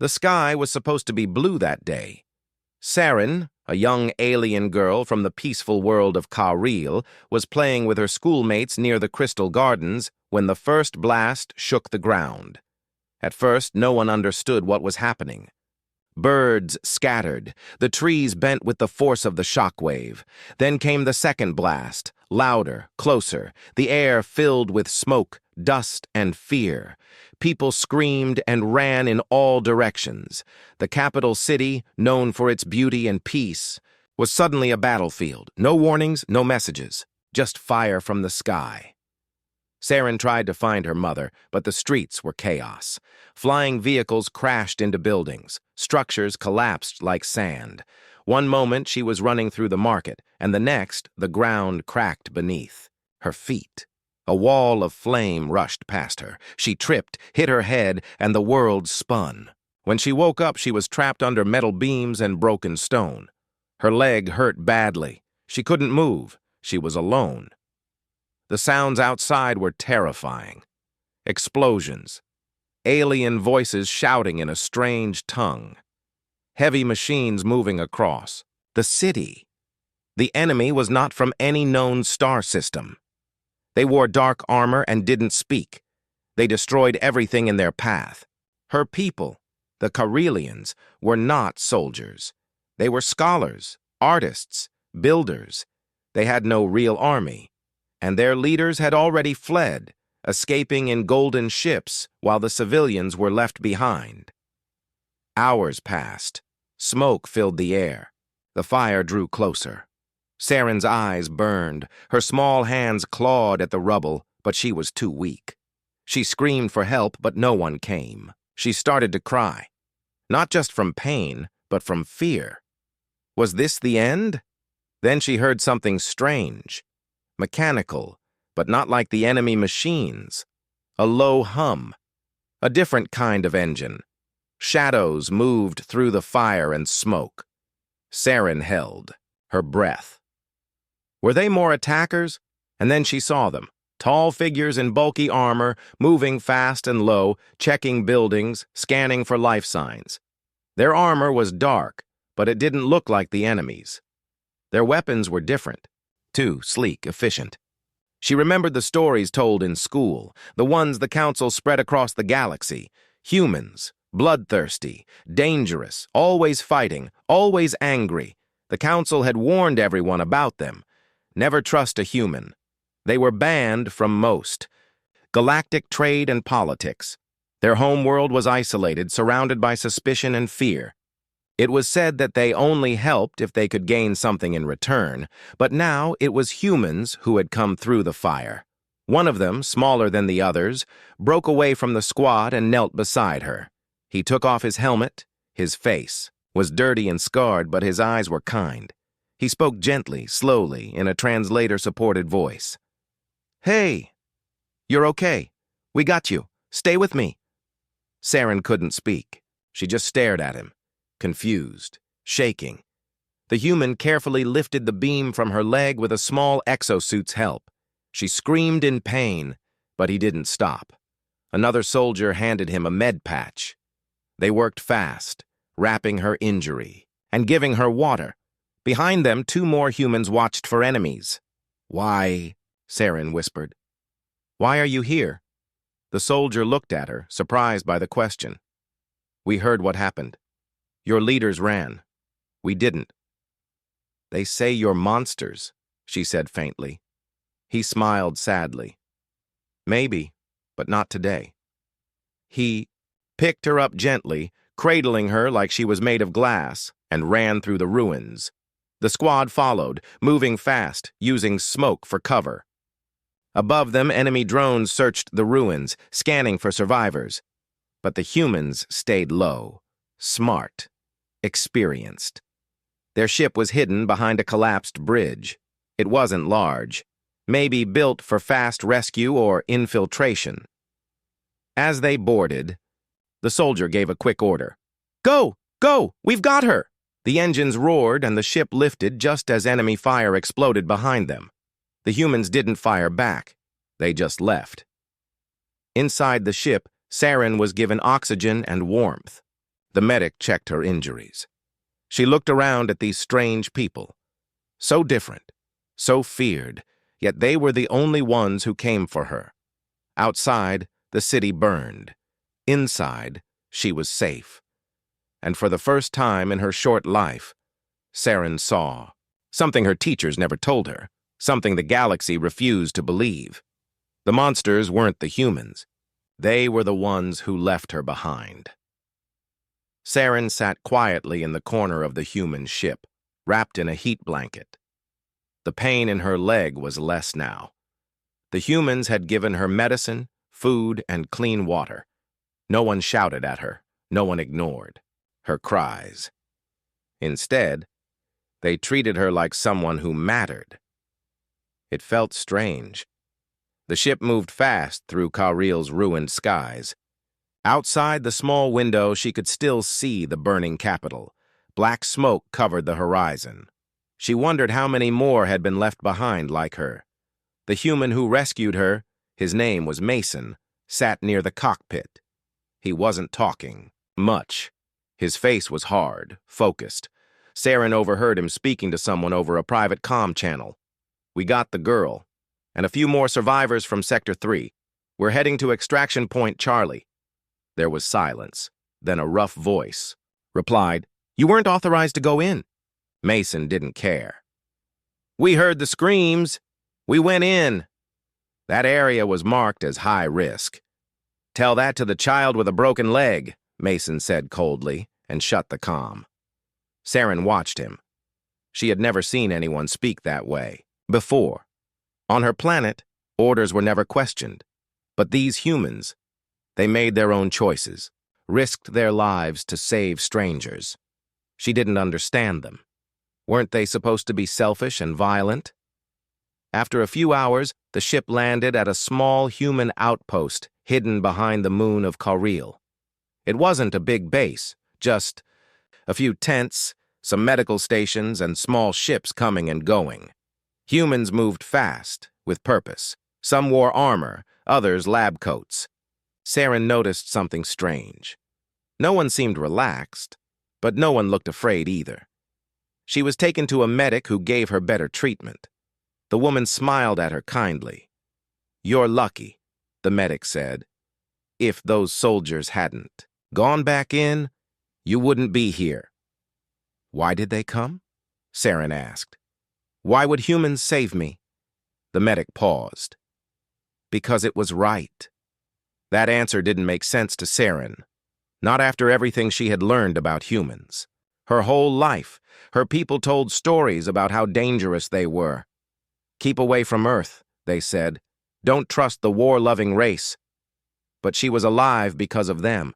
The sky was supposed to be blue that day. Saren, a young alien girl from the peaceful world of Kareel, was playing with her schoolmates near the Crystal Gardens when the first blast shook the ground. At first, no one understood what was happening. Birds scattered, the trees bent with the force of the shockwave. Then came the second blast, louder, closer, the air filled with smoke, dust, and fear. People screamed and ran in all directions. The capital city, known for its beauty and peace, was suddenly a battlefield. No warnings, no messages, just fire from the sky. Saren tried to find her mother, but the streets were chaos. Flying vehicles crashed into buildings. Structures collapsed like sand. One moment she was running through the market, and the next the ground cracked beneath her feet. A wall of flame rushed past her. She tripped, hit her head, and the world spun. When she woke up, she was trapped under metal beams and broken stone. Her leg hurt badly. She couldn't move. She was alone. The sounds outside were terrifying. Explosions. Alien voices shouting in a strange tongue. Heavy machines moving across. The city. The enemy was not from any known star system. They wore dark armor and didn't speak. They destroyed everything in their path. Her people, the Kareelians, were not soldiers. They were scholars, artists, builders. They had no real army. And their leaders had already fled, escaping in golden ships while the civilians were left behind. Hours passed. Smoke filled the air. The fire drew closer. Saren's eyes burned. Her small hands clawed at the rubble, but she was too weak. She screamed for help, but no one came. She started to cry, not just from pain, but from fear. Was this the end? Then she heard something strange. Mechanical, but not like the enemy machines. A low hum. A different kind of engine. Shadows moved through the fire and smoke. Saren held her breath. Were they more attackers? And then she saw them. Tall figures in bulky armor, moving fast and low, checking buildings, scanning for life signs. Their armor was dark, but it didn't look like the enemy's. Their weapons were different. Too sleek, efficient. She remembered the stories told in school, the ones the council spread across the galaxy. Humans, bloodthirsty, dangerous, always fighting, always angry. The council had warned everyone about them. Never trust a human. They were banned from most. Galactic trade and politics. Their homeworld was isolated, surrounded by suspicion and fear. It was said that they only helped if they could gain something in return, but now it was humans who had come through the fire. One of them, smaller than the others, broke away from the squad and knelt beside her. He took off his helmet. His face was dirty and scarred, but his eyes were kind. He spoke gently, slowly, in a translator-supported voice. "Hey, you're okay. We got you. Stay with me." Saren couldn't speak. She just stared at him. Confused, shaking. The human carefully lifted the beam from her leg with a small exosuit's help. She screamed in pain, but he didn't stop. Another soldier handed him a med patch. They worked fast, wrapping her injury and giving her water. Behind them, 2 more humans watched for enemies. "Why?" Saren whispered. "Why are you here?" The soldier looked at her, surprised by the question. "We heard what happened. Your leaders ran. We didn't." "They say you're monsters," she said faintly. He smiled sadly. "Maybe, but not today." He picked her up gently, cradling her like she was made of glass, and ran through the ruins. The squad followed, moving fast, using smoke for cover. Above them, enemy drones searched the ruins, scanning for survivors. But the humans stayed low. Smart, experienced. Their ship was hidden behind a collapsed bridge. It wasn't large, maybe built for fast rescue or infiltration. As they boarded, the soldier gave a quick order. "Go! Go! We've got her!" The engines roared and the ship lifted just as enemy fire exploded behind them. The humans didn't fire back. They just left. Inside the ship, Saren was given oxygen and warmth. The medic checked her injuries. She looked around at these strange people. So different, so feared, yet they were the only ones who came for her. Outside, the city burned. Inside, she was safe. And for the first time in her short life, Saren saw something her teachers never told her, something the galaxy refused to believe. The monsters weren't the humans. They were the ones who left her behind. Saren sat quietly in the corner of the human ship, wrapped in a heat blanket. The pain in her leg was less now. The humans had given her medicine, food, and clean water. No one shouted at her. No one ignored her cries. Instead, they treated her like someone who mattered. It felt strange. The ship moved fast through Karil's ruined skies. Outside the small window, she could still see the burning capital. Black smoke covered the horizon. She wondered how many more had been left behind like her. The human who rescued her, his name was Mason, sat near the cockpit. He wasn't talking much. His face was hard, focused. Saren overheard him speaking to someone over a private comm channel. "We got the girl, and a few more survivors from Sector 3. We're heading to Extraction Point Charlie." There was silence. Then a rough voice replied, "You weren't authorized to go in." Mason didn't care. "We heard the screams. We went in." That area was marked as high risk. "Tell that to the child with a broken leg," Mason said coldly, and shut the comm. Saren watched him. She had never seen anyone speak that way before. On her planet, orders were never questioned. But these humans, they made their own choices, risked their lives to save strangers. She didn't understand them. Weren't they supposed to be selfish and violent? After a few hours, the ship landed at a small human outpost hidden behind the moon of Karil. It wasn't a big base, just a few tents, some medical stations, and small ships coming and going. Humans moved fast, with purpose. Some wore armor, others lab coats. Saren noticed something strange. No one seemed relaxed, but no one looked afraid either. She was taken to a medic who gave her better treatment. The woman smiled at her kindly. "You're lucky," the medic said. "If those soldiers hadn't gone back in, you wouldn't be here." "Why did they come?" Saren asked. "Why would humans save me?" The medic paused. "Because it was right." That answer didn't make sense to Saren, not after everything she had learned about humans. Her whole life, her people told stories about how dangerous they were. "Keep away from Earth," they said. "Don't trust the war-loving race." But she was alive because of them.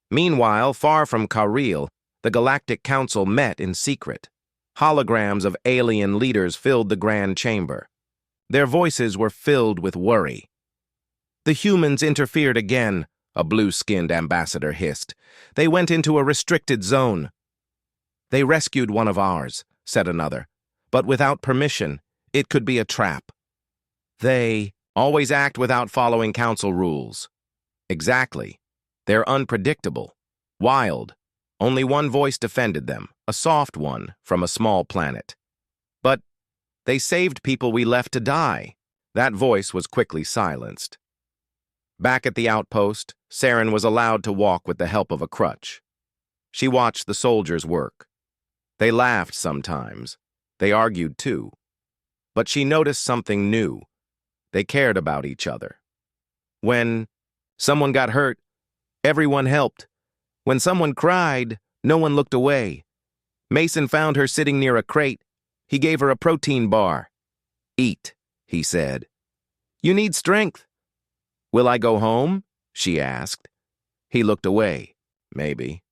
Meanwhile, far from Karil, the Galactic Council met in secret. Holograms of alien leaders filled the Grand Chamber. Their voices were filled with worry. "The humans interfered again," a blue-skinned ambassador hissed. "They went into a restricted zone." "They rescued one of ours," said another. "But without permission, it could be a trap." "They always act without following council rules." "Exactly. They're unpredictable, wild." Only one voice defended them, a soft one from a small planet. "But they saved people we left to die." That voice was quickly silenced. Back at the outpost, Saren was allowed to walk with the help of a crutch. She watched the soldiers work. They laughed sometimes. They argued too. But she noticed something new. They cared about each other. When someone got hurt, everyone helped. When someone cried, no one looked away. Mason found her sitting near a crate. He gave her a protein bar. "Eat," he said. "You need strength." "Will I go home?" she asked. He looked away. "Maybe.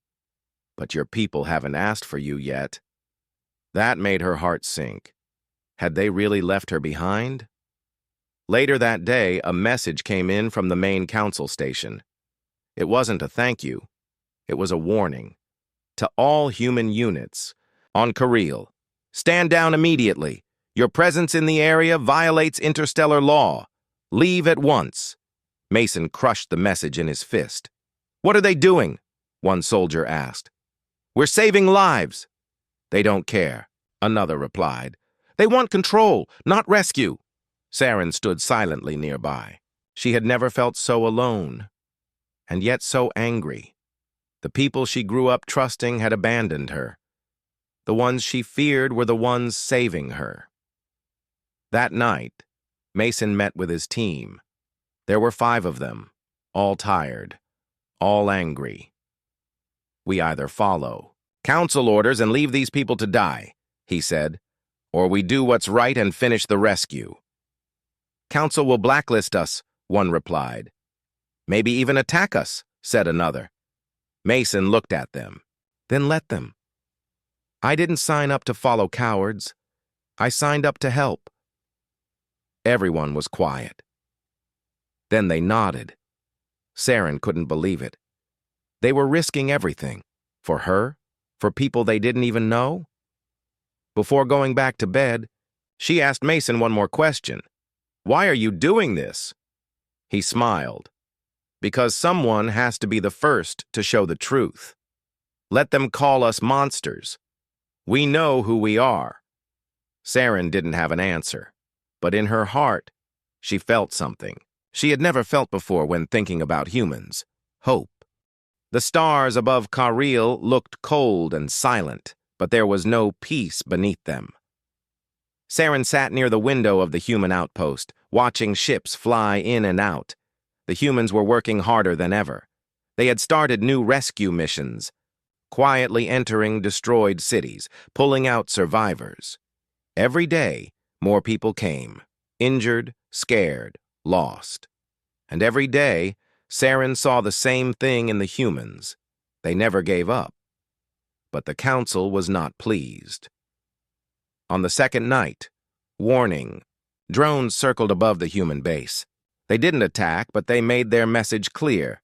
But your people haven't asked for you yet." That made her heart sink. Had they really left her behind? Later that day, a message came in from the main council station. It wasn't a thank you. It was a warning. To all human units. On Karil, stand down immediately. Your presence in the area violates interstellar law. Leave at once. Mason crushed the message in his fist. "What are they doing?" one soldier asked. "We're saving lives." "They don't care," another replied. "They want control, not rescue." Saren stood silently nearby. She had never felt so alone, and yet so angry. The people she grew up trusting had abandoned her. The ones she feared were the ones saving her. That night, Mason met with his team. There were 5 of them, all tired, all angry. "We either follow council orders and leave these people to die," he said, "or we do what's right and finish the rescue." "Council will blacklist us," one replied. "Maybe even attack us," said another. Mason looked at them. "Then let them. I didn't sign up to follow cowards. I signed up to help." Everyone was quiet. Then they nodded. Saren couldn't believe it. They were risking everything. For her? For people they didn't even know? Before going back to bed, she asked Mason one more question. "Why are you doing this?" He smiled. "Because someone has to be the first to show the truth. Let them call us monsters. We know who we are." Saren didn't have an answer, but in her heart, she felt something she had never felt before when thinking about humans: hope. The stars above Kareel looked cold and silent, but there was no peace beneath them. Saren sat near the window of the human outpost, watching ships fly in and out. The humans were working harder than ever. They had started new rescue missions, quietly entering destroyed cities, pulling out survivors. Every day, more people came, injured, scared, lost. And every day, Saren saw the same thing in the humans. They never gave up. But the council was not pleased. On the second night, warning, drones circled above the human base. They didn't attack, but they made their message clear.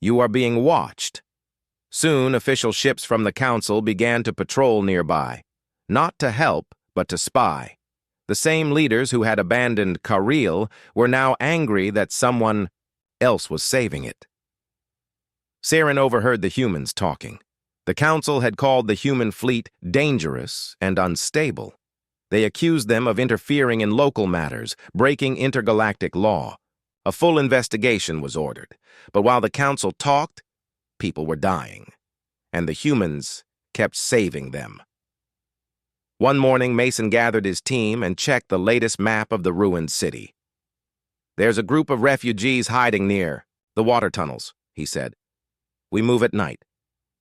You are being watched. Soon, official ships from the council began to patrol nearby, not to help, but to spy. The same leaders who had abandoned Kareel were now angry that someone else was saving it. Saren overheard the humans talking. The council had called the human fleet dangerous and unstable. They accused them of interfering in local matters, breaking intergalactic law. A full investigation was ordered, but while the council talked, people were dying, and the humans kept saving them. One morning, Mason gathered his team and checked the latest map of the ruined city. "There's a group of refugees hiding near the water tunnels," he said. "We move at night.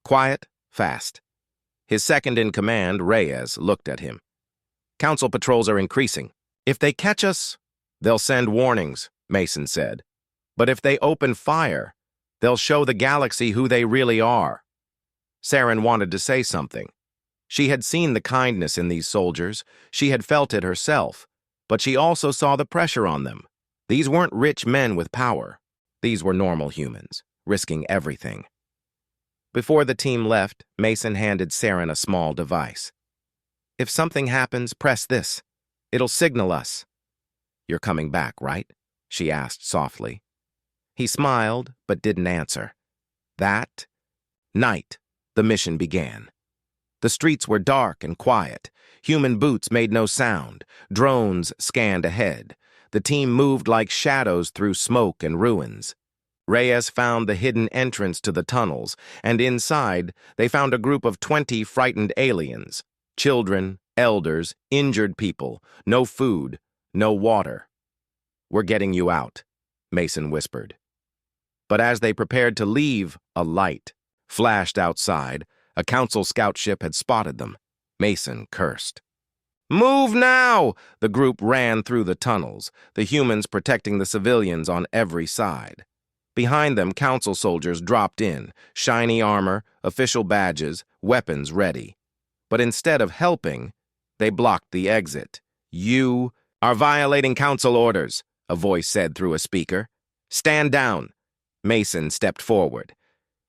Quiet, fast." His second-in-command, Reyes, looked at him. "Council patrols are increasing. If they catch us, they'll send warnings," Mason said. "But if they open fire, they'll show the galaxy who they really are." Saren wanted to say something. She had seen the kindness in these soldiers. She had felt it herself. But she also saw the pressure on them. These weren't rich men with power. These were normal humans, risking everything. Before the team left, Mason handed Saren a small device. "If something happens, press this. It'll signal us." "You're coming back, right?" she asked softly. He smiled, but didn't answer. That night, the mission began. The streets were dark and quiet. Human boots made no sound. Drones scanned ahead. The team moved like shadows through smoke and ruins. Reyes found the hidden entrance to the tunnels, and inside, they found a group of 20 frightened aliens. Children, elders, injured people. No food, no water. "We're getting you out," Mason whispered. But as they prepared to leave, a light flashed outside. A council scout ship had spotted them. Mason cursed. "Move now!" The group ran through the tunnels, the humans protecting the civilians on every side. Behind them, council soldiers dropped in, shiny armor, official badges, weapons ready. But instead of helping, they blocked the exit. "You are violating council orders," a voice said through a speaker. "Stand down." Mason stepped forward.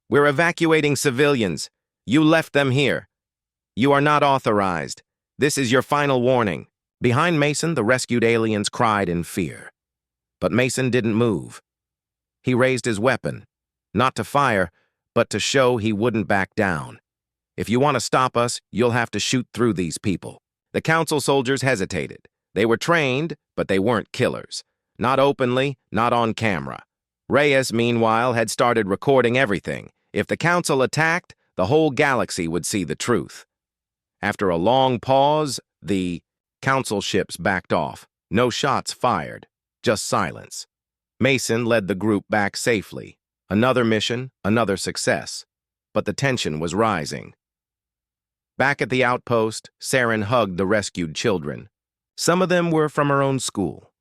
"We're evacuating civilians. You left them here. You are not authorized. This is your final warning." Behind Mason, the rescued aliens cried in fear. But Mason didn't move. He raised his weapon, not to fire, but to show he wouldn't back down. If you want to stop us, you'll have to shoot through these people. The council soldiers hesitated. They were trained, but they weren't killers. Not openly, not on camera. Reyes, meanwhile, had started recording everything. If the council attacked, the whole galaxy would see the truth. After a long pause, the council ships backed off. No shots fired, just silence. Mason led the group back safely. Another mission, another success. But the tension was rising. Back at the outpost, Saren hugged the rescued children. Some of them were from her own school.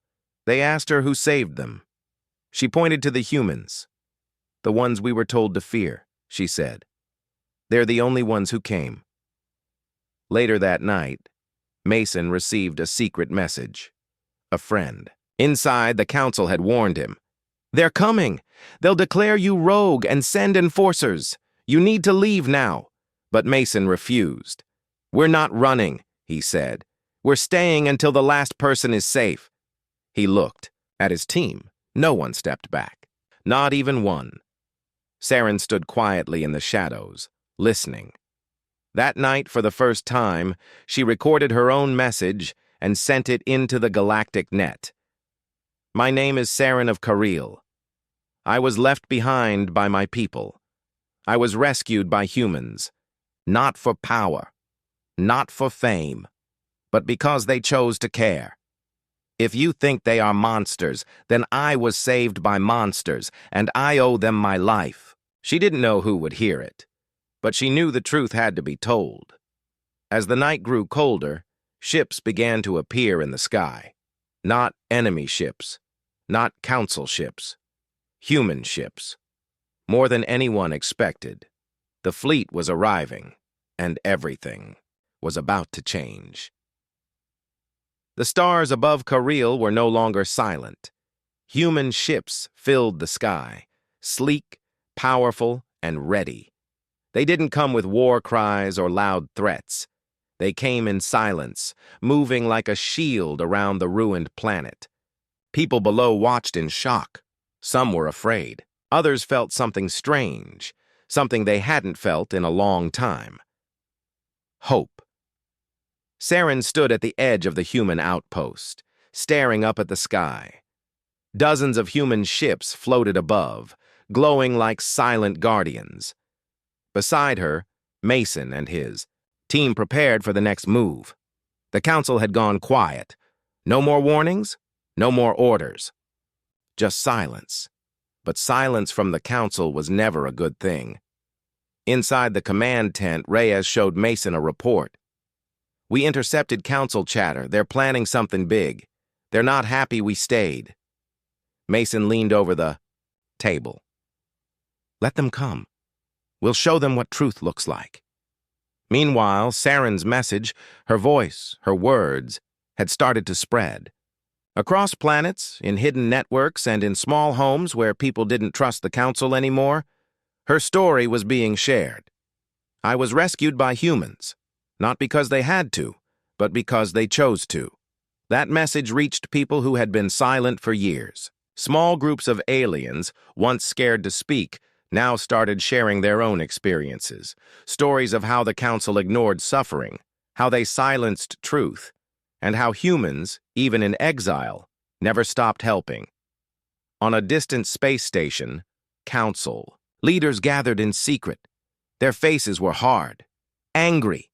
They asked her who saved them. She pointed to the humans. The ones we were told to fear, she said. They're the only ones who came. Later that night, Mason received a secret message. A friend. Inside, the council had warned him. They're coming. They'll declare you rogue and send enforcers. You need to leave now. But Mason refused. We're not running, he said. We're staying until the last person is safe. He looked. At his team, no one stepped back. Not even one. Saren stood quietly in the shadows, listening. That night, for the first time, she recorded her own message and sent it into the galactic net. My name is Saren of Kareel. I was left behind by my people. I was rescued by humans, not for power, not for fame, but because they chose to care. If you think they are monsters, then I was saved by monsters, and I owe them my life. She didn't know who would hear it, but she knew the truth had to be told. As the night grew colder, ships began to appear in the sky. Not enemy ships, not council ships, human ships. More than anyone expected, the fleet was arriving, and everything was about to change. The stars above Kareel were no longer silent. Human ships filled the sky, sleek, powerful, and ready. They didn't come with war cries or loud threats. They came in silence, moving like a shield around the ruined planet. People below watched in shock. Some were afraid. Others felt something strange, something they hadn't felt in a long time. Hope. Saren stood at the edge of the human outpost, staring up at the sky. Dozens of human ships floated above, glowing like silent guardians. Beside her, Mason and his team prepared for the next move. The council had gone quiet. No more warnings, no more orders. Just silence. But silence from the council was never a good thing. Inside the command tent, Reyes showed Mason a report. We intercepted council chatter. They're planning something big. They're not happy we stayed. Mason leaned over the table. Let them come. We'll show them what truth looks like. Meanwhile, Saren's message, her voice, her words, had started to spread. Across planets, in hidden networks, and in small homes where people didn't trust the council anymore, her story was being shared. I was rescued by humans. Not because they had to, but because they chose to. That message reached people who had been silent for years. Small groups of aliens, once scared to speak, now started sharing their own experiences. Stories of how the council ignored suffering, how they silenced truth, and how humans, even in exile, never stopped helping. On a distant space station, council, leaders gathered in secret. Their faces were hard, angry.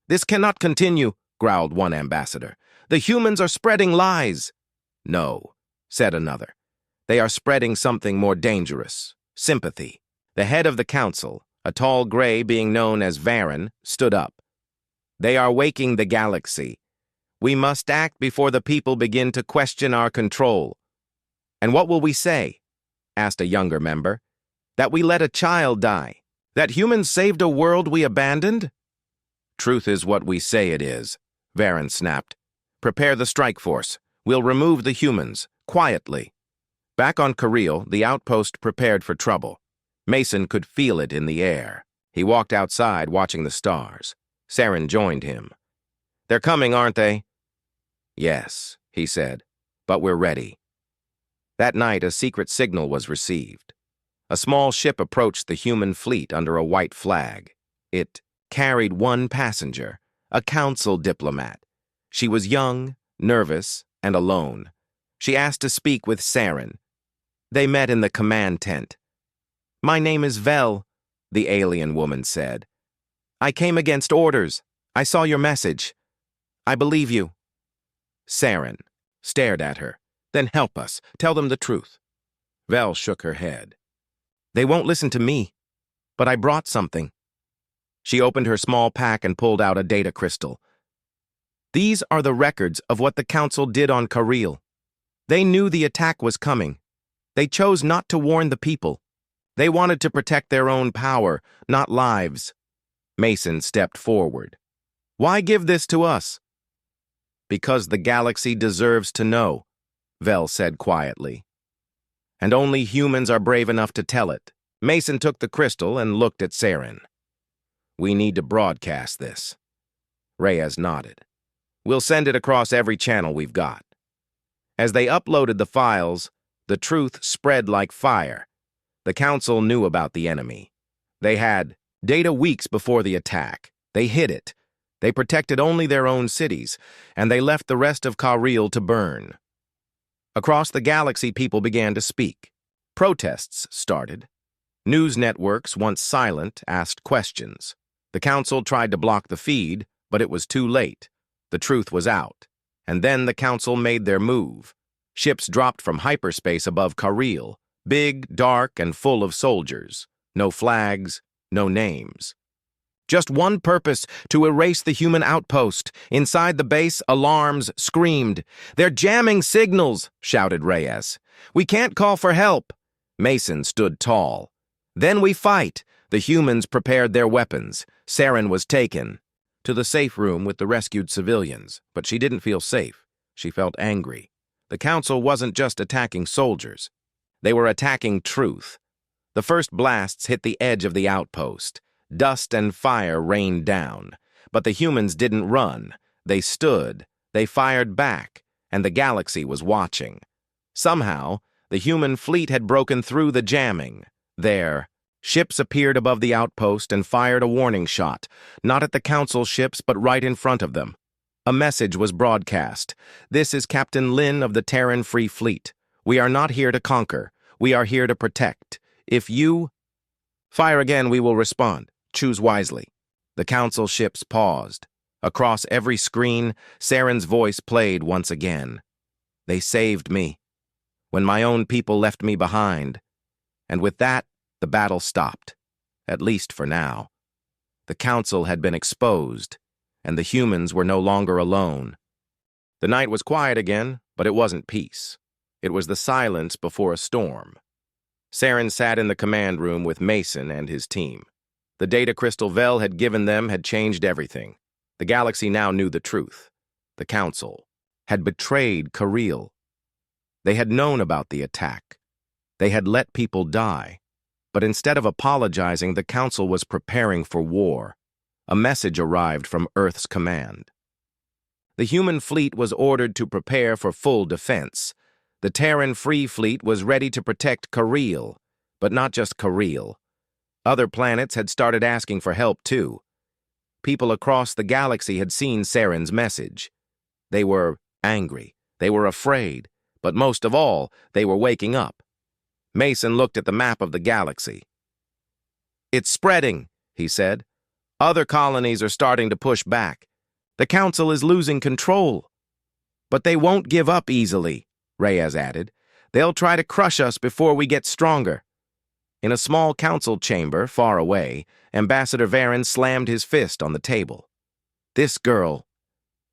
This cannot continue, growled one ambassador. The humans are spreading lies. No, said another. They are spreading something more dangerous, sympathy. The head of the council, a tall gray being known as Varen, stood up. They are waking the galaxy. We must act before the people begin to question our control. And what will we say? Asked a younger member. That we let a child die. That humans saved a world we abandoned? Truth is what we say it is, Varen snapped. Prepare the strike force. We'll remove the humans, quietly. Back on Kareel, the outpost prepared for trouble. Mason could feel it in the air. He walked outside, watching the stars. Saren joined him. They're coming, aren't they? Yes, he said, but we're ready. That night, a secret signal was received. A small ship approached the human fleet under a white flag. It carried one passenger, a council diplomat. She was young, nervous, and alone. She asked to speak with Saren. They met in the command tent. "My name is Vel," the alien woman said. "I came against orders. I saw your message. I believe you." Saren stared at her. "Then help us. Tell them the truth." Vel shook her head. "They won't listen to me, but I brought something." She opened her small pack and pulled out a data crystal. "These are the records of what the Council did on Kareel. They knew the attack was coming. They chose not to warn the people. They wanted to protect their own power, not lives." Mason stepped forward. "Why give this to us?" "Because the galaxy deserves to know," Vel said quietly. "And only humans are brave enough to tell it." Mason took the crystal and looked at Saren. "We need to broadcast this." Reyes nodded. "We'll send it across every channel we've got." As they uploaded the files, the truth spread like fire. The Council knew about the enemy. They had data weeks before the attack. They hid it. They protected only their own cities, and they left the rest of Kareel to burn. Across the galaxy, people began to speak. Protests started. News networks, once silent, asked questions. The Council tried to block the feed, but it was too late. The truth was out. And then the Council made their move. Ships dropped from hyperspace above Kareel, big, dark, and full of soldiers. No flags, no names. Just one purpose: to erase the human outpost. Inside the base, alarms screamed. "They're jamming signals," shouted Reyes. "We can't call for help." Mason stood tall. "Then we fight." The humans prepared their weapons. Saren was taken to the safe room with the rescued civilians, but she didn't feel safe. She felt angry. The Council wasn't just attacking soldiers. They were attacking truth. The first blasts hit the edge of the outpost. Dust and fire rained down. But the humans didn't run. They stood. They fired back, and the galaxy was watching. Somehow, the human fleet had broken through the jamming. There, ships appeared above the outpost and fired a warning shot, not at the Council ships, but right in front of them. A message was broadcast. "This is Captain Lin of the Terran Free Fleet. We are not here to conquer. We are here to protect. If you fire again, we will respond. Choose wisely." The Council ships paused. Across every screen, Saren's voice played once again. "They saved me when my own people left me behind." And with that, the battle stopped, at least for now. The Council had been exposed, and the humans were no longer alone. The night was quiet again, but it wasn't peace. It was the silence before a storm. Saren sat in the command room with Mason and his team. The data crystal Vel had given them had changed everything. The galaxy now knew the truth. The Council had betrayed Kareel. They had known about the attack. They had let people die. But instead of apologizing, the Council was preparing for war. A message arrived from Earth's command. The human fleet was ordered to prepare for full defense. The Terran Free Fleet was ready to protect Kareel, but not just Kareel. Other planets had started asking for help too. People across the galaxy had seen Saren's message. They were angry. They were afraid. But most of all, they were waking up. Mason looked at the map of the galaxy. "It's spreading," he said. "Other colonies are starting to push back. The Council is losing control." "But they won't give up easily," Reyes added. "They'll try to crush us before we get stronger." In a small council chamber far away, Ambassador Varen slammed his fist on the table. "This girl,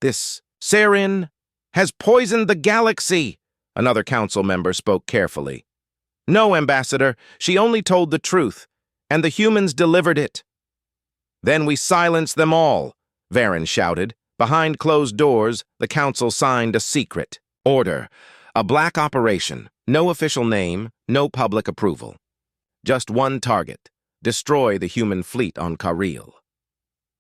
this Saren, has poisoned the galaxy," another council member spoke carefully. "No, Ambassador, she only told the truth, and the humans delivered it." "Then we silence them all," Varen shouted. Behind closed doors, the council signed a secret order, a black operation, no official name, no public approval. Just one target: destroy the human fleet on Kareel.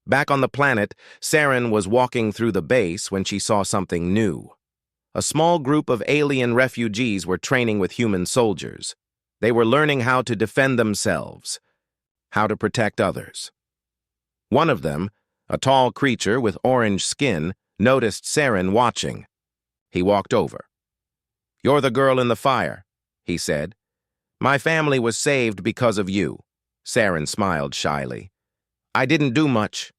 Back on the planet, Saren was walking through the base when she saw something new. A small group of alien refugees were training with human soldiers. They were learning how to defend themselves, how to protect others. One of them, a tall creature with orange skin, noticed Saren watching. He walked over. "You're the girl in the fire," he said. "My family was saved because of you." Saren smiled shyly. "I didn't do much."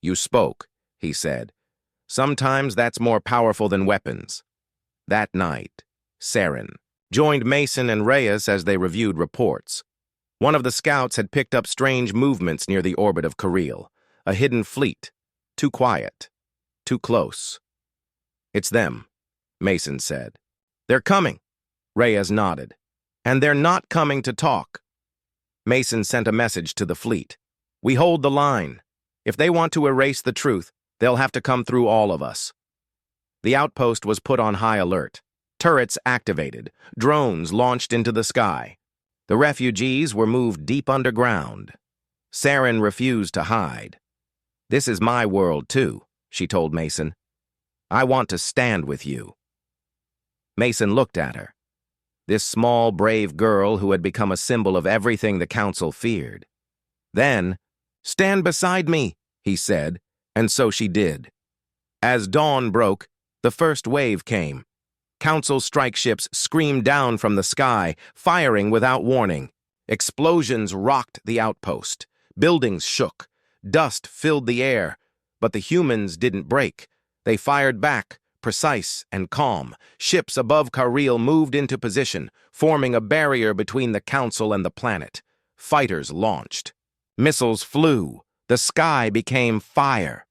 "You spoke," he said. "Sometimes that's more powerful than weapons." That night, Saren joined Mason and Reyes as they reviewed reports. One of the scouts had picked up strange movements near the orbit of Kareel, a hidden fleet, too quiet, too close. "It's them," Mason said. "They're coming," Reyes nodded. "And they're not coming to talk." Mason sent a message to the fleet. "We hold the line. If they want to erase the truth, they'll have to come through all of us." The outpost was put on high alert. Turrets activated, drones launched into the sky. The refugees were moved deep underground. Saren refused to hide. "This is my world, too," she told Mason. "I want to stand with you." Mason looked at her. This small, brave girl who had become a symbol of everything the Council feared. Then, "Stand beside me," he said, and so she did. As dawn broke, the first wave came. Council strike ships screamed down from the sky, firing without warning. Explosions rocked the outpost. Buildings shook. Dust filled the air. But the humans didn't break. They fired back, precise and calm. Ships above Kareel moved into position, forming a barrier between the Council and the planet. Fighters launched. Missiles flew. The sky became fire.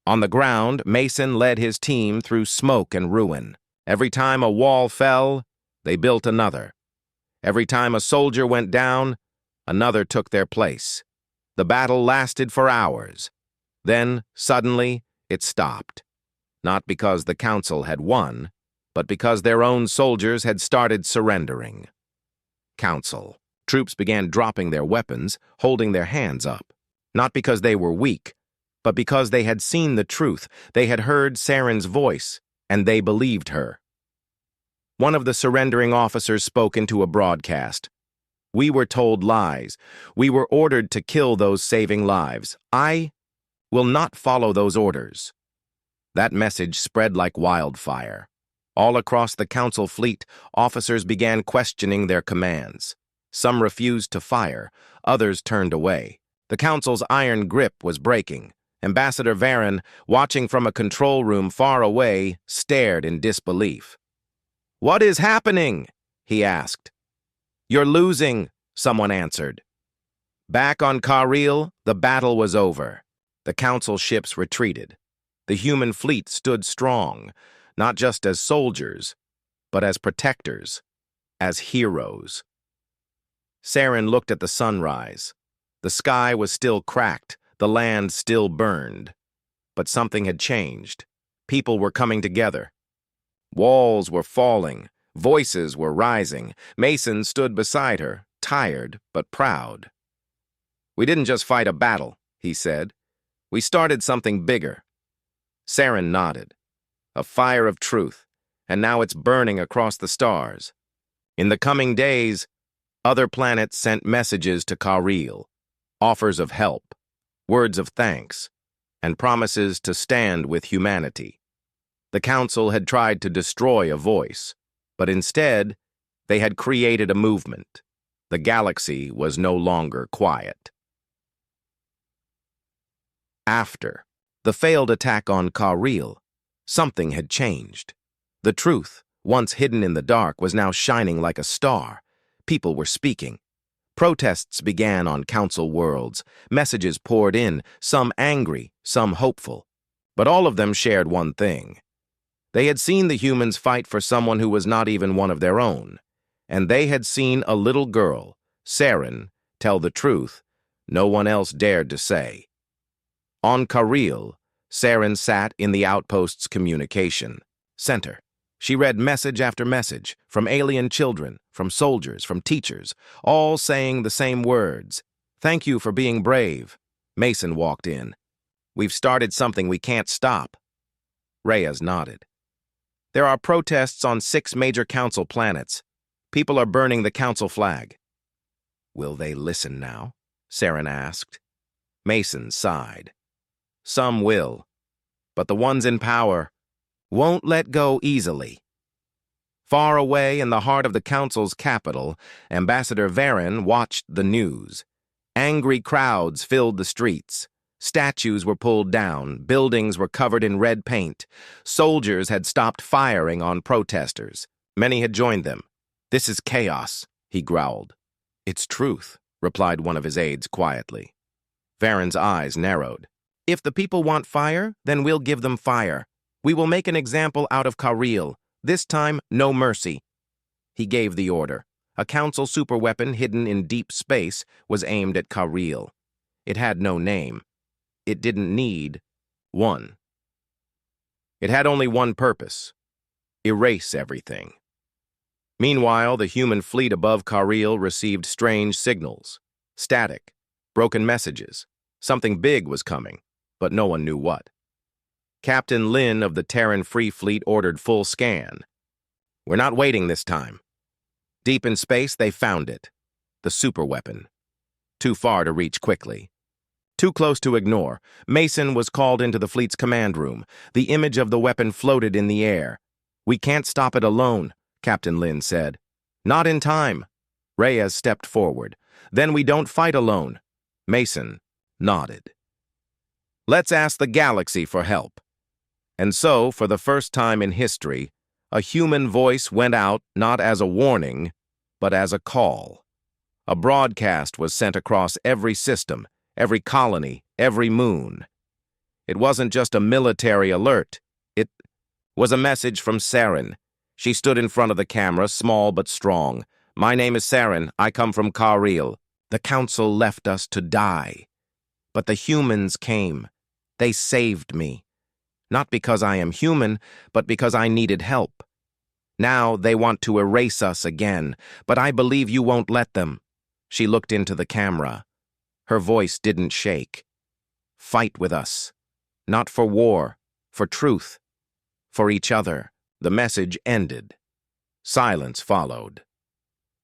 On the ground, Mason led his team through smoke and ruin. Every time a wall fell, they built another. Every time a soldier went down, another took their place. The battle lasted for hours. Then, suddenly, it stopped. Not because the Council had won, but because their own soldiers had started surrendering. Council. Troops began dropping their weapons, holding their hands up. Not because they were weak, but because they had seen the truth. They had heard Saren's voice, and they believed her. One of the surrendering officers spoke into a broadcast. "We were told lies. We were ordered to kill those saving lives. I will not follow those orders." That message spread like wildfire. All across the Council fleet, officers began questioning their commands. Some refused to fire, others turned away. The Council's iron grip was breaking. Ambassador Varen, watching from a control room far away, stared in disbelief. "What is happening?" he asked. "You're losing," someone answered. Back on Kareel, the battle was over. The Council ships retreated. The human fleet stood strong, not just as soldiers, but as protectors, as heroes. Saren looked at the sunrise. The sky was still cracked, the land still burned. But something had changed. People were coming together. Walls were falling. Voices were rising. Mason stood beside her, tired but proud. "We didn't just fight a battle," he said. "We started something bigger." Saren nodded. "A fire of truth, and now it's burning across the stars. In the coming days, other planets sent messages to Kareel, offers of help, words of thanks, and promises to stand with humanity. The Council had tried to destroy a voice, but instead, they had created a movement. The galaxy was no longer quiet. After the failed attack on Kareel, something had changed. The truth, once hidden in the dark, was now shining like a star. People were speaking. Protests began on Council worlds. Messages poured in, some angry, some hopeful. But all of them shared one thing. They had seen the humans fight for someone who was not even one of their own. And they had seen a little girl, Saren, tell the truth no one else dared to say. On Kareel, Saren sat in the outpost's communication center. She read message after message, from alien children, from soldiers, from teachers, all saying the same words. "Thank you for being brave." Mason walked in. "We've started something we can't stop." Reyes nodded. "There are protests on 6 major Council planets. People are burning the council flag. Will they listen now? Saren asked. Mason sighed. Some will, but the ones in power won't let go easily. Far away in the heart of the council's capital, Ambassador Varen watched the news. Angry crowds filled the streets. Statues were pulled down, buildings were covered in red paint. Soldiers had stopped firing on protesters. Many had joined them. "This is chaos," he growled. "It's truth," replied one of his aides quietly. Varen's eyes narrowed. "If the people want fire, then we'll give them fire. We will make an example out of Kareel. This time, no mercy." He gave the order. A council superweapon hidden in deep space was aimed at Kareel. It had no name. It didn't need one. It had only one purpose: erase everything. Meanwhile, the human fleet above Kareel received strange signals. Static, broken messages. Something big was coming, but no one knew what. Captain Lin of the Terran Free Fleet ordered full scan. "We're not waiting this time." Deep in space, they found it. The superweapon. Too far to reach quickly. Too close to ignore. Mason was called into the fleet's command room. The image of the weapon floated in the air. "We can't stop it alone," Captain Lin said. "Not in time." Reyes stepped forward. "Then we don't fight alone." Mason nodded. "Let's ask the galaxy for help." And so, for the first time in history, a human voice went out not as a warning, but as a call. A broadcast was sent across every system, every colony, every moon. It wasn't just a military alert. It was a message from Saren. She stood in front of the camera, small but strong. "My name is Saren. I come from Kareel. The council left us to die. But the humans came. They saved me. Not because I am human, but because I needed help. Now they want to erase us again, but I believe you won't let them." She looked into the camera. Her voice didn't shake. "Fight with us. Not for war, for truth. For each other." The message ended. Silence followed.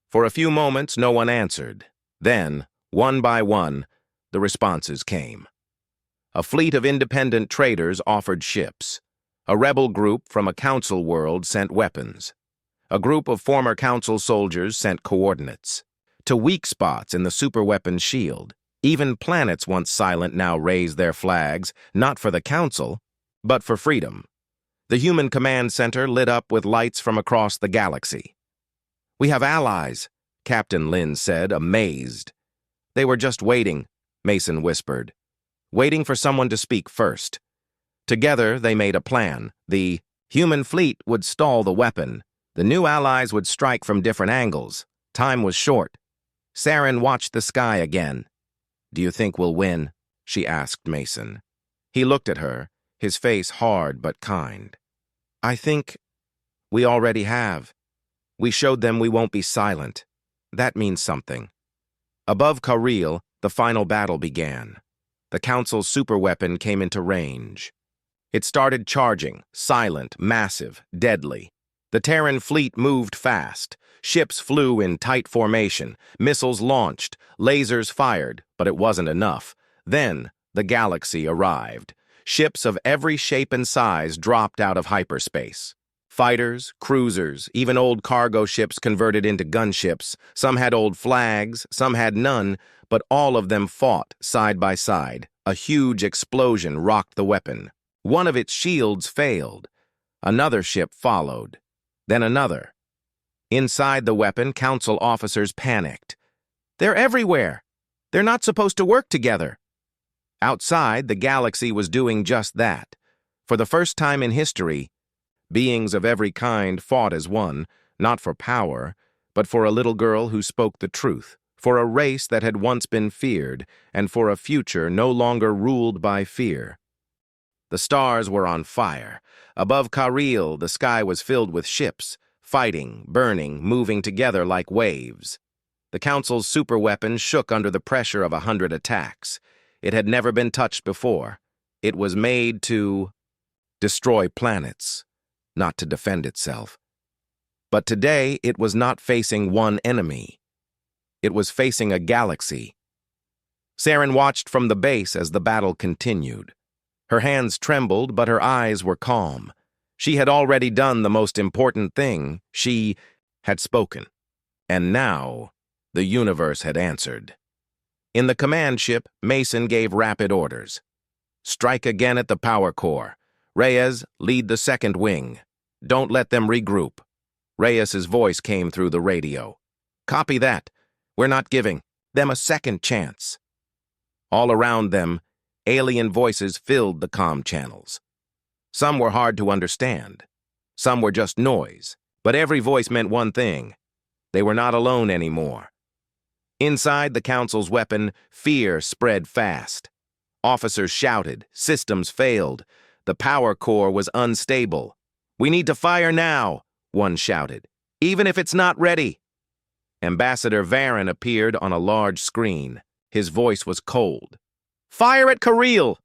For a few moments, no one answered. Then, one by one, the responses came. A fleet of independent traders offered ships. A rebel group from a council world sent weapons. A group of former council soldiers sent coordinates. To weak spots in the superweapon shield, even planets once silent now raised their flags, not for the council, but for freedom. The human command center lit up with lights from across the galaxy. "We have allies," Captain Lin said, amazed. "They were just waiting," Mason whispered. "Waiting for someone to speak first." Together, they made a plan. The human fleet would stall the weapon. The new allies would strike from different angles. Time was short. Saren watched the sky again. "Do you think we'll win?" she asked Mason. He looked at her, his face hard but kind. "I think we already have. We showed them we won't be silent. That means something." Above Kareel, the final battle began. The Council's superweapon came into range. It started charging, silent, massive, deadly. The Terran fleet moved fast. Ships flew in tight formation, missiles launched, lasers fired, but it wasn't enough. Then, the galaxy arrived. Ships of every shape and size dropped out of hyperspace. Fighters, cruisers, even old cargo ships converted into gunships. Some had old flags, some had none, but all of them fought side by side. A huge explosion rocked the weapon. One of its shields failed. Another ship followed. Then another. Inside the weapon, council officers panicked. "They're everywhere. They're not supposed to work together." Outside, the galaxy was doing just that. For the first time in history, beings of every kind fought as one, not for power, but for a little girl who spoke the truth, for a race that had once been feared, and for a future no longer ruled by fear. The stars were on fire. Above Kareel, the sky was filled with ships, fighting, burning, moving together like waves. The Council's superweapon shook under the pressure of 100 attacks. It had never been touched before. It was made to destroy planets, not to defend itself. But today, it was not facing one enemy. It was facing a galaxy. Saren watched from the base as the battle continued. Her hands trembled, but her eyes were calm. She had already done the most important thing. She had spoken. And now, the universe had answered. In the command ship, Mason gave rapid orders. Strike again at the power core. Reyes, lead the second wing. Don't let them regroup. Reyes's voice came through the radio. Copy that. We're not giving them a second chance. All around them, alien voices filled the comm channels. Some were hard to understand. Some were just noise, but every voice meant one thing. They were not alone anymore. Inside the Council's weapon, fear spread fast. Officers shouted, systems failed. The power core was unstable. We need to fire now, one shouted, even if it's not ready. Ambassador Varen appeared on a large screen. His voice was cold. Fire at Kariel!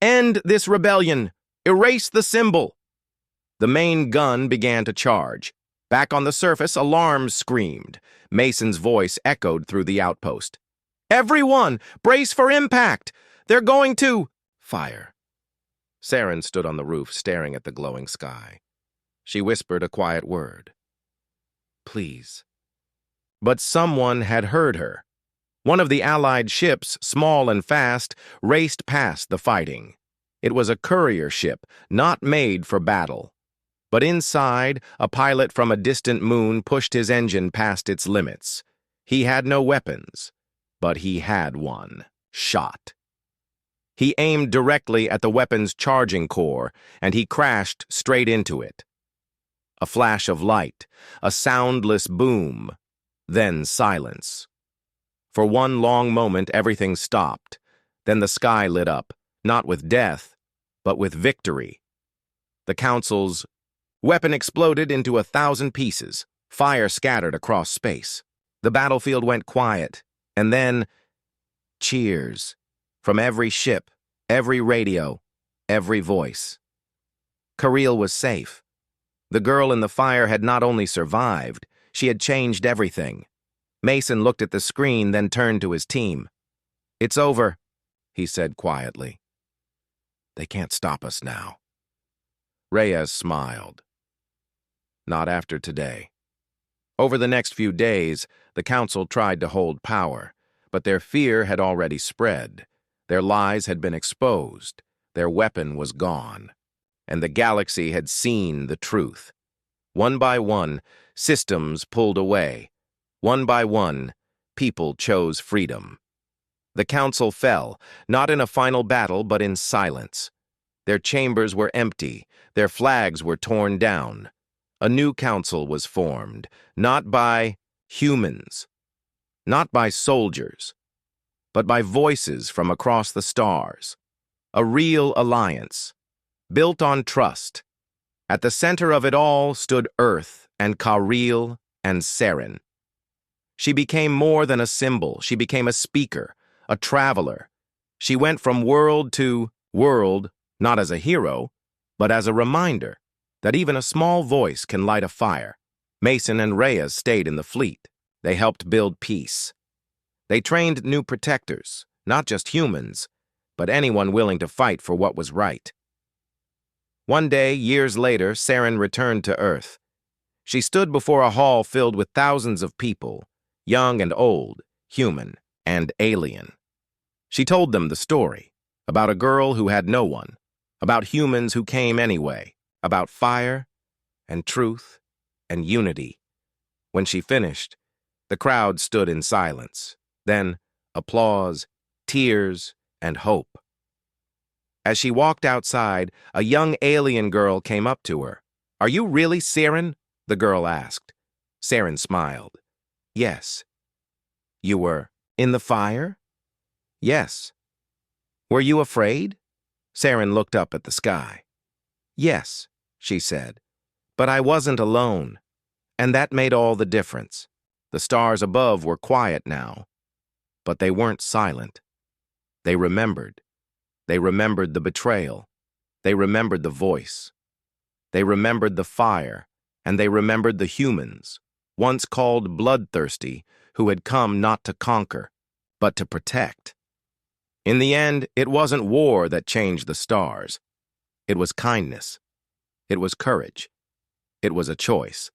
End this rebellion! Erase the symbol! The main gun began to charge. Back on the surface, alarms screamed. Mason's voice echoed through the outpost. Everyone, brace for impact! They're going to... Fire. Saren stood on the roof, staring at the glowing sky. She whispered a quiet word. Please. But someone had heard her. One of the Allied ships, small and fast, raced past the fighting. It was a courier ship, not made for battle. But inside, a pilot from a distant moon pushed his engine past its limits. He had no weapons, but he had one. Shot. He aimed directly at the weapon's charging core, and he crashed straight into it. A flash of light, a soundless boom, then silence. For one long moment, everything stopped. Then the sky lit up, not with death, but with victory. The Council's weapon exploded into 1,000 pieces. Fire scattered across space. The battlefield went quiet, and then cheers from every ship, every radio, every voice. Kariel was safe. The girl in the fire had not only survived, she had changed everything. Mason looked at the screen, then turned to his team. It's over, he said quietly. They can't stop us now. Reyes smiled. Not after today. Over the next few days, the Council tried to hold power, but their fear had already spread. Their lies had been exposed. Their weapon was gone. And the galaxy had seen the truth. One by one, systems pulled away. One by one, people chose freedom. The Council fell, not in a final battle, but in silence. Their chambers were empty. Their flags were torn down. A new council was formed, not by humans, not by soldiers, but by voices from across the stars. A real alliance, built on trust. At the center of it all stood Earth and Kariel and Saren. She became more than a symbol. She became a speaker, a traveler. She went from world to world, not as a hero, but as a reminder that even a small voice can light a fire. Mason and Reyes stayed in the fleet. They helped build peace. They trained new protectors, not just humans, but anyone willing to fight for what was right. One day, years later, Saren returned to Earth. She stood before a hall filled with thousands of people, young and old, human and alien. She told them the story, about a girl who had no one, about humans who came anyway, about fire and truth and unity. When she finished, the crowd stood in silence, then applause, tears, and hope. As she walked outside, a young alien girl came up to her. "Are you really Saren?" the girl asked. Saren smiled. "Yes." "You were in the fire?" "Yes." "Were you afraid?" Saren looked up at the sky. "Yes," she said, "but I wasn't alone, and that made all the difference." The stars above were quiet now, but they weren't silent. They remembered. They remembered the betrayal. They remembered the voice. They remembered the fire, and they remembered the humans, once called Bloodthirsty, who had come not to conquer, but to protect. In the end, it wasn't war that changed the stars. It was kindness. It was courage. It was a choice.